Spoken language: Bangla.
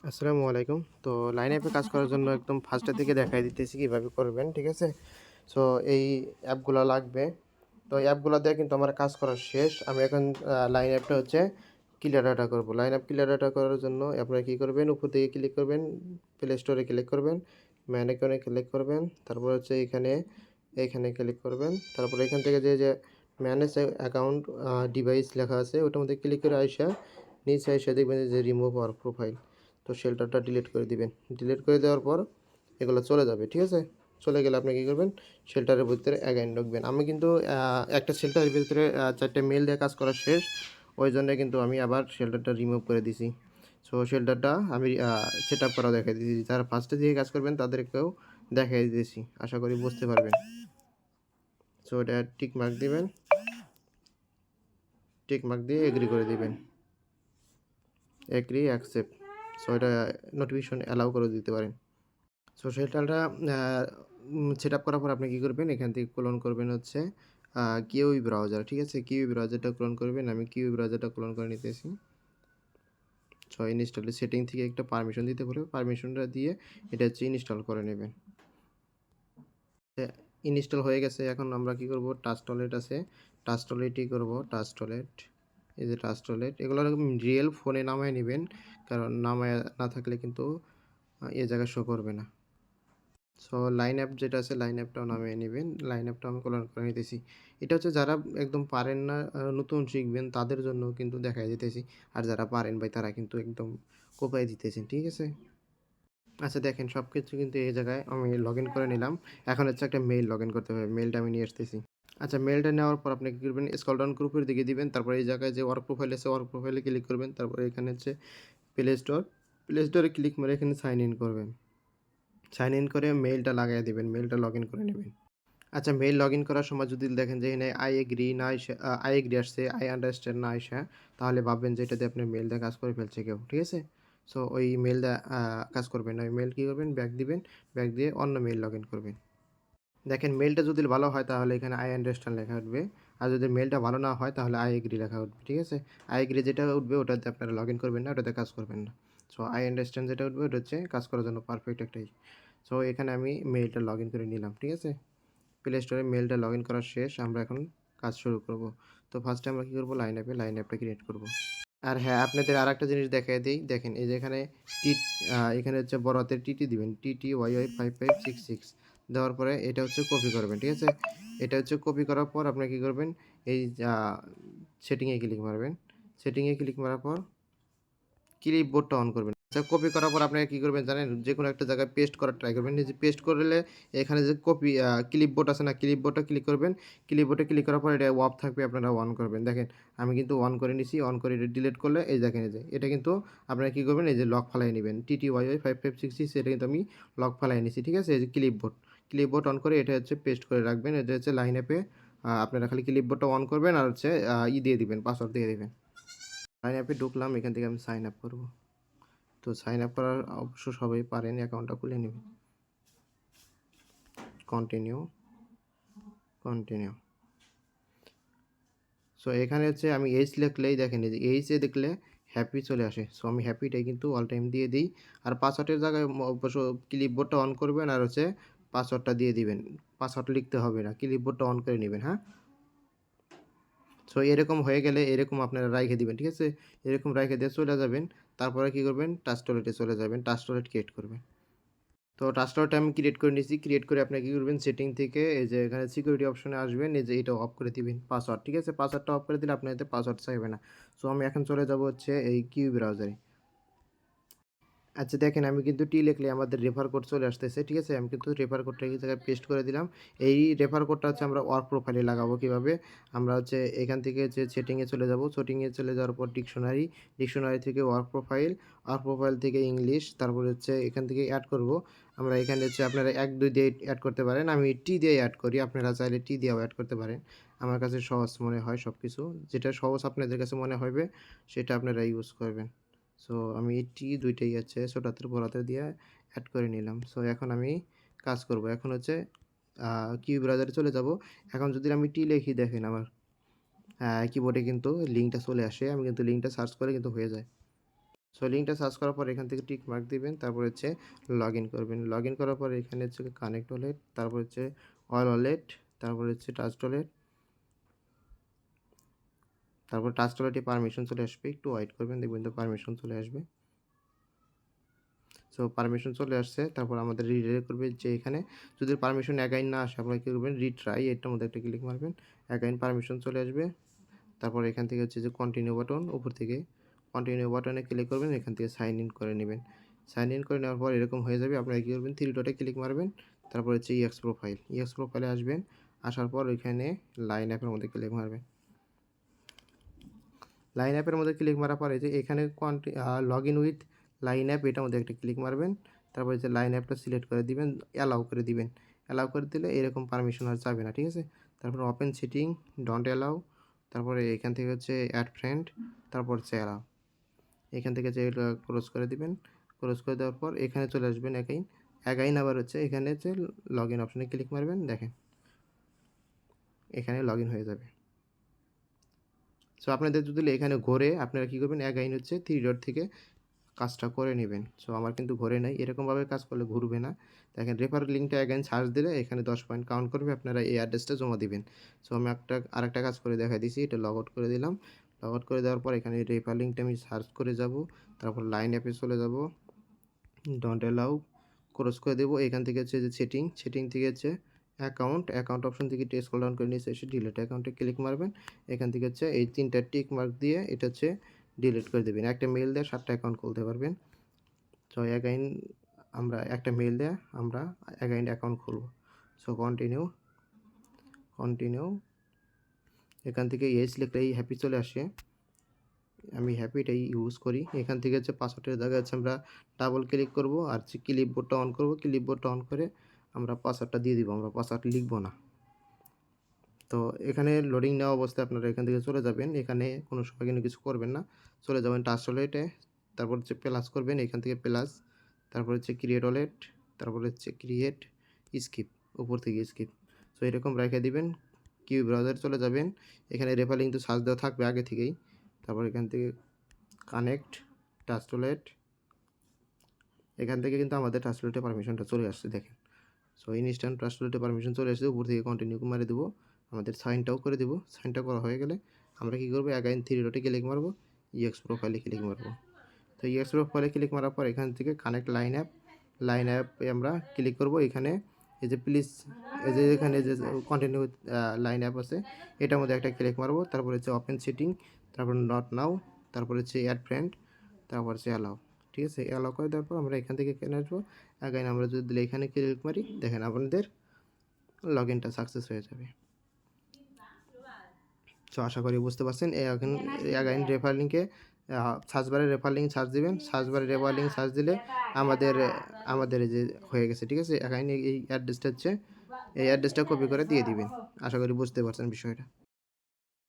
আসসালামু আলাইকুম। তো লাইন অ্যাপে কাজ করার জন্য একদম ফার্স্টের দিকে দেখাই দিতেছি কিভাবে করবেন, ঠিক আছে? সো এই অ্যাপগুলা লাগবে। তো এই অ্যাপগুলা দিয়ে কিন্তু আমার কাজ করা শেষ। আমি এখন লাইন অ্যাপটা হচ্ছে ক্লিয়ার ডাটা করব। লাইন অ্যাপ ক্লিয়ার ডাটা করার জন্য আপনারা কী করবেন, উপর দিকে ক্লিক করবেন, প্লে স্টোরে ক্লিক করবেন, ম্যান আইকনে ক্লিক করবেন, তারপর হচ্ছে এইখানে ক্লিক করবেন। তারপর এখান থেকে যে ম্যানেজ অ্যাকাউন্ট ডিভাইস লেখা আছে ওটার মধ্যে ক্লিক করে আইসা নিচে আইসা দেখবেন যে রিমুভ আওয়ার প্রোফাইল। তো শেল্টারটা ডিলিট করে দিবেন। ডিলিট করে দেওয়ার পর এগুলো চলে যাবে, ঠিক আছে? চলে গেলে আপনি কী করবেন, শেল্টারের ভিতরে অ্যাগাইন ঢুকবেন। আমি কিন্তু একটা শেল্টারের ভিতরে 4টা মেইল দিয়ে কাজ করা শেষ। ওই জন্য কিন্তু আমি আবার শেল্টারটা রিমুভ করে দিছি। সো শেল্টারটা আমি সেট আপ করা দেখাই দিয়েছি। যারা ফার্স্টে দিয়ে কাজ করবেন তাদেরকেও দেখাই দিয়েছি, আশা করি বুঝতে পারবেন। সো এটা টিক মার্ক দিবেন, টিক মার্ক দিয়ে এগ্রি করে দিবেন, এগ্রি অ্যাকসেপ্ট। সো এটা নোটিফিকেশন অ্যালাউ করে দিতে পারেন। সো সেটালটা সেট আপ করার পর আপনি কী করবেন, এখান থেকে ক্লোন করবেন হচ্ছে কিউই ব্রাউজার, ঠিক আছে? কিউই ব্রাউজারটা ক্লোন করবেন। আমি কিউই ব্রাউজারটা ক্লোন করে নিতেছি। সো ইনস্টলের সেটিং থেকে একটা পারমিশন দিতে বলবে, পারমিশনটা দিয়ে এটা হচ্ছে ইনস্টল করে নেবেন। ইনস্টল হয়ে গেছে। এখন আমরা কি করব, টাচ টয়লেট আছে, টাচ টয়লেটই করব। টাচ টয়লেট, এই যে টাচ টয়লেট, এগুলো রিয়েল ফোনে নামায় নেবেন, কারণ নামায় না থাকলে কিন্তু এ জায়গায় শো করবে না। সো লাইন অ্যাপ যেটা আছে, লাইন অ্যাপটাও নামিয়ে নেবেন। লাইন অ্যাপটা আমি ক্লোন করে নিতেছি। এটা হচ্ছে যারা একদম পারেন না, নতুন শিখবেন তাদের জন্য কিন্তু দেখাই দিতেছি। আর যারা পারেন ভাই তারা কিন্তু একদম কোপায় দিতেছেন, ঠিক আছে? আচ্ছা দেখেন, সব কিছু কিন্তু এই জায়গায় আমি লগ ইন করে নিলাম। এখন হচ্ছে একটা মেইল লগ ইন করতে হবে। মেইলটা আমি নিয়ে আসতেছি। আচ্ছা, মেইলটা নেওয়ার পর আপনি কী করবেন, স্ক্রল ডাউন করে উপরের দিকে দিবেন। তারপর এই জায়গায় যে ওয়ার্ক প্রোফাইল আছে, ওয়ার্ক প্রোফাইলে ক্লিক করবেন। তারপরে এখানে হচ্ছে প্লে স্টোর, প্লে স্টোরে ক্লিক মেরে এখানে সাইন ইন করবেন। সাইন ইন করে মেইলটা লাগাইয়া দিবেন, মেইলটা লগ ইন করে নেবেন। আচ্ছা, মেইল লগ ইন করার সময় যদি দেখেন যে এখানে আই এগ্রি না আইসা আই এগ্রি আসছে, আই আন্ডারস্ট্যান্ড না আইসা, তাহলে ভাববেন যে এটাতে আপনার মেইল দিয়ে কাজ করে ফেলছে কেউ, ঠিক আছে? সো ওই মেইল দিয়ে কাজ করবেন না। ওই মেইল কী করবেন, ব্যাক দিবেন, ব্যাক দিয়ে অন্য মেইল লগ ইন করবেন। দেখেন মেইলটা যদি ভালো হয় তাহলে এখানে আই আন্ডারস্ট্যান্ড লেখা উঠবে। আর যদি মেইলটা ভালো না হয় তাহলে আই এগ্রি লেখা উঠবে, ঠিক আছে? আই এগ্রি যেটা উঠবে ওটাতে আপনারা লগ ইন করবেন না, ওটাতে কাজ করবেন না। সো আই আন্ডারস্ট্যান্ড যেটা উঠবে ওটা হচ্ছে কাজ করার জন্য পারফেক্ট একটাই। সো এখানে আমি মেইলটা লগ ইন করে নিলাম, ঠিক আছে? প্লে স্টোরে মেইলটা লগ ইন করা শেষ। আমরা এখন কাজ শুরু করব। তো ফার্স্টে আমরা কী করব, লাইন অ্যাপটা ক্রিয়েট করব। আর হ্যাঁ, আপনাদের আরেকটা জিনিস দেখায় দেই। দেখেন এই যে এখানে টি এখানে হচ্ছে বড় হাতের টিটি দিবেন। TTYY 5566 দেওয়ার পরে এটা হচ্ছে কপি করবেন, ঠিক আছে? এটা হচ্ছে কপি করার পর আপনি কী করবেন, এই আ সেটিংয়ে ক্লিক মারবেন। সেটিংয়ে ক্লিক মারার পর ক্লিপবোর্ডটা অন করবেন। আচ্ছা, কপি করার পর আপনারা কি করবেন জানেন? যেকোনো একটা জায়গায় পেস্ট করার ট্রাই করবেন। এই যে পেস্ট করলে এখানে যে ক্লিপবোর্ড আছে না? ক্লিপবোর্ডটা ক্লিক করবেন। ক্লিপবোর্ডে ক্লিক করার পর এটা অফ থাকবে, আপনারা অন করবেন। দেখেন আমি কিন্তু অন করে নিছি। অন করে এটা ডিলিট করলে এই দেখেন, এই যে এটা কিন্তু আপনারা কি করবেন, এই যে লক ফালাইয়ে নিবেন। TTYY 5566 এটা কিন্তু আমি লক ফালাইয়ে নিছি। ঠিক আছে? এই যে ক্লিপবোর্ড। ক্লিপবোর্ড অন করে এটা হচ্ছে পেস্ট করে রাখবেন। এটা হচ্ছে লাইন অ্যাপে আপনারা খালি ক্লিপবোর্ডটা অন করবেন আর হচ্ছে দিয়ে দিবেন, পাসওয়ার্ড দিয়ে দিবেন। লাইন অ্যাপে ঢুকলাম, এখান থেকে আমি সাইন আপ করব। তো সাইন আপ করার অবশ্য সবাই পারেন, অ্যাকাউন্টটা খুলে নেবেন। Continue, continue. সো এখানে হচ্ছে আমি এইচ লিখলেই দেখেন, এই যে এইচে দেখলে হ্যাপি চলে আসে। সো আমি হ্যাপিটাই কিন্তু অল টাইম দিয়ে দিই। আর পাসওয়ার্ডের জায়গায় অবশ্য ক্লিপবোর্ডটা অন করবেন আর হচ্ছে পাসওয়ার্ডটা দিয়ে দিবেন। পাসওয়ার্ড লিখতে হবে না, ক্লিপবোর্ডটা অন করে নেবেন, হ্যাঁ? সো এরকম হয়ে গেলে এরকম আপনারা রাইখে দিবেন, ঠিক আছে? এরকম রাইখে দিয়ে চলে যাবেন। তারপরে কী করবেন, টাচ টয়লেটে চলে যাবেন, টাচ টয়লেট ক্রিয়েট করবেন। তো টাচটাওয়ারটা আমি ক্রিয়েট করে নিয়েছি। ক্রিয়েট করে আপনি কী করবেন, সেটিং থেকে এই যে এখানে সিকিউরিটি অপশনে আসবেন, এই যে এটা অফ করে দিবেন পাসওয়ার্ড, ঠিক আছে? পাসওয়ার্ডটা অফ করে দিলে আপনার এতে পাসওয়ার্ড চাইবে না। সো আমি এখন চলে যাব হচ্ছে এই কিউ ব্রাউজারে। আচ্ছা দেখেন, আমি কিন্তু লিখলে আমাদের রেফার কোড চলে আসতেছে, ঠিক আছে? আমি কিন্তু রেফার কোডটা এই জায়গায় পেস্ট করে দিলাম। এই রেফার কোডটা হচ্ছে আমরা ওয়ার্ক প্রোফাইলে লাগাবো কীভাবে? আমরা হচ্ছে এখান থেকে যে সেটিংয়ে চলে যাব, সেটিংয়ে চলে যাওয়ার পর ডিকশনারি, ডিকশনারি থেকে ওয়ার্ক প্রোফাইল, ওয়ার্ক প্রোফাইল থেকে ইংলিশ, তারপরে হচ্ছে এখান থেকে অ্যাড করব। আমরা এখানে হচ্ছে আপনারা ১, ২ দিয়ে অ্যাড করতে পারেন। আমি টি দিয়ে অ্যাড করি, আপনারা চাইলে টি দিয়েও অ্যাড করতে পারেন। আমার কাছে সহজ মনে হয় সব কিছু। যেটা সহজ আপনাদের কাছে মনে হবে সেটা আপনারা ইউজ করবেন। সো আমি টি ২ টাই আছে ছোট হাতের বড় হাতের দিয়ে অ্যাড করে নিলাম। সো এখন আমি কাজ করব। এখন হচ্ছে কিউ ব্রাউজারে চলে যাব। এখন যদি আমি টি লিখি, দেখেন আমার কিবোর্ডে কিন্তু লিঙ্কটা চলে আসে। আমি কিন্তু লিঙ্কটা সার্চ করে কিন্তু হয়ে যায়। সো লিঙ্কটা সার্চ করার পর এখান থেকে টিক মার্ক দিবেন, তারপর হচ্ছে লগইন করবেন। লগইন করার পরে এখানে হচ্ছে কানেক্ট ওয়ালেট, তারপর হচ্ছে অল ওয়ালেট, তারপর হচ্ছে ট্রাস্ট ওয়ালেট, তারপর ট্রাস্ট ওয়ালেটে পারমিশন চলে আসবে, একটু ওয়েট করবেন, দেখবেন তো পারমিশন চলে আসবে। সো পারমিশন চলে আসছে, তারপর আমাদের রিডাইরেক্ট করবে যে এখানে যদি পারমিশন অ্যাগাইন না আসে আপনারা কী করবেন, রিট্রাই এটার মধ্যে একটা ক্লিক মারবেন, অ্যাগাইন পারমিশন চলে আসবে। তারপর এখান থেকে হচ্ছে যে কন্টিনিউ বাটন, উপর থেকে কন্টিনিউ বাটনে ক্লিক করবেন, এখান থেকে সাইন ইন করে নেবেন। সাইন ইন করে নেওয়ার পর এরকম হয়ে যাবে, আপনারা কী করবেন, থ্রি ডটে ক্লিক মারবেন, তারপর হচ্ছে ইএক্স প্রোফাইল, ইএক্স প্রোফাইলে আসবেন, আসার পর এখানে লাইন অ্যাপের মধ্যে ক্লিক মারবেন। লাইন অ্যাপের মধ্যে ক্লিক মারার পরে যে এখানে log in with line app এটার মধ্যে একটা ক্লিক মারবেন, তারপরে যে লাইন অ্যাপটা সিলেক্ট করে দিবেন, অ্যালাউ করে দিবেন। অ্যালাউ করে দিলে এরকম পারমিশন আর যাবে না, ঠিক আছে। তারপর ওপেন সেটিং, ডোন্ট অ্যালাউ, তারপরে এখান থেকে হচ্ছে অ্যাড ফ্রেন্ড, তারপর হচ্ছে অ্যালাউ, এখান থেকে যে এটা ক্লোজ করে দিবেন। ক্লোজ করে দেওয়ার পর এখানে চলে আসবেন অ্যাগাইন, অ্যাগাইন আবার হচ্ছে এখানে হচ্ছে লগ ইন অপশানে ক্লিক মারবেন, দেখেন এখানে লগ ইন হয়ে যাবে। সো আপনাদের যদি এখানে ঘোরে আপনারা কী করবেন, অ্যাগাইন হচ্ছে থ্রি ডট থেকে কাজটা করে নেবেন। সো আমার কিন্তু ঘোরে নাই, এরকমভাবে কাজ করলে ঘুরবে না। দেখেন রেফার লিঙ্কটা অ্যাগাইন সার্চ দিলে এখানে 10 পয়েন্ট কাউন্ট করবে, আপনারা এই অ্যাড্রেসটা জমা দিবেন। সো আমি আরেকটা কাজ করে দেখাই দিছি, এটা লগ আউট করে দিলাম। লগ আউট করে দেওয়ার পর এখানে রেফার লিঙ্কটা আমি সার্চ করে যাব, তারপর লাইন অ্যাপে চলে যাব, ডোন্ট অ্যালাউ ক্লোজ করে দেবো। এখান থেকে হচ্ছে যে সেটিং থেকে হচ্ছে অ্যাকাউন্ট অপশন থেকে স্ক্রল ডাউন করে নিচে এসে ডিলিট অ্যাকাউন্টে ক্লিক মারবেন। এখান থেকে হচ্ছে এই 3টা টিক মার্ক দিয়ে এটা হচ্ছে ডিলিট করে দেবেন। একটা মেইল দিয়ে 7টা অ্যাকাউন্ট খুলতে পারবেন। সো অ্যাগাইন আমরা একটা মেইল দিয়ে আমরা অ্যাগাইন অ্যাকাউন্ট খুলব। সো কন্টিনিউ এখান থেকে ইয়েস লিখলে এই হ্যাপি চলে আসে, আমি হ্যাপিটাই ইউজ করি। এখান থেকে হচ্ছে পাসওয়ার্ডের জায়গায় হচ্ছে আমরা ডাবল ক্লিক করব, আর হচ্ছে ক্লিপবোর্ডটা অন করব, ক্লিপবোর্ডটা অন করে আমরা পাসওয়ার্ডটা দিয়ে দিব, আমরা পাসওয়ার্ড লিখব না। তো এখানে লোডিং নেওয়া অবস্থায় আপনারা এখান থেকে চলে যাবেন, এখানে কোনো সময় কিন্তু কিছু করবেন না, চলে যাবেন টাস্ক ওয়ালেটে, তারপর হচ্ছে প্লাস করবেন, এখান থেকে প্লাস, তারপর হচ্ছে ক্রিয়েট ওয়ালেট, তারপর হচ্ছে ক্রিয়েট স্কিপ, উপর থেকে স্কিপ। সো এরকম রেখে দিবেন, কিউ ব্রাউজার চলে যাবেন, এখানে রেফার লিঙ্ক তো সার্চ দেওয়া থাকবে আগে থেকেই, তারপর এখান থেকে কানেক্ট টাস্ক ওয়ালেট, এখান থেকে কিন্তু আমাদের টাস্ক ওয়ালেটে পারমিশনটা চলে আসছে, দেখেন। সো ইনস্ট্যান্ট ট্রাস্ট ওয়ালেটে পারমিশন চলে আসছে, উপর থেকে কন্টিনিউ মারে দেবো, আমাদের সাইনটাও করে দেবো। সাইনটা করা হয়ে গেলে আমরা কী করবো, অ্যাগাইন থ্রি ডটে ক্লিক মারবো, ইএক্স প্রোফাইলে ক্লিক মারবো। তো ইএক্স প্রোফাইলে ক্লিক মারার পর এখান থেকে কানেক্ট লাইন অ্যাপে আমরা ক্লিক করবো। এখানে এই যে প্লিজ, এই যে এখানে যে কন্টিনিউ লাইন অ্যাপ আছে এটার মধ্যে একটা ক্লিক মারবো, তারপর হচ্ছে ওপেন সেটিং, তারপর নট নাও, তারপর হচ্ছে অ্যাড ফ্রেন্ড, তারপর হচ্ছে অ্যালাউ, ঠিক আছে। অ্যালাউ করে দেওয়ার পর আমরা এখান থেকে এখানে আসবো, অ্যাগাইন আমরা যদি দিলে এখানে ক্লিক মারি, দেখেন আপনাদের লগ ইনটা সাকসেস হয়ে যাবে। সো আশা করি বুঝতে পারছেন। এখন অ্যাগাইন রেফার লিঙ্কে সার্চ বারে রেফার লিঙ্ক সার্চ দিবেন, সার্চ বারে রেফার লিঙ্ক সার্চ দিলে আমাদের এই যে হয়ে গেছে, ঠিক আছে। অ্যাগাইন এই অ্যাড্রেসটা হচ্ছে এই অ্যাড্রেসটা কপি করে দিয়ে দিবেন। আশা করি বুঝতে পারছেন বিষয়টা।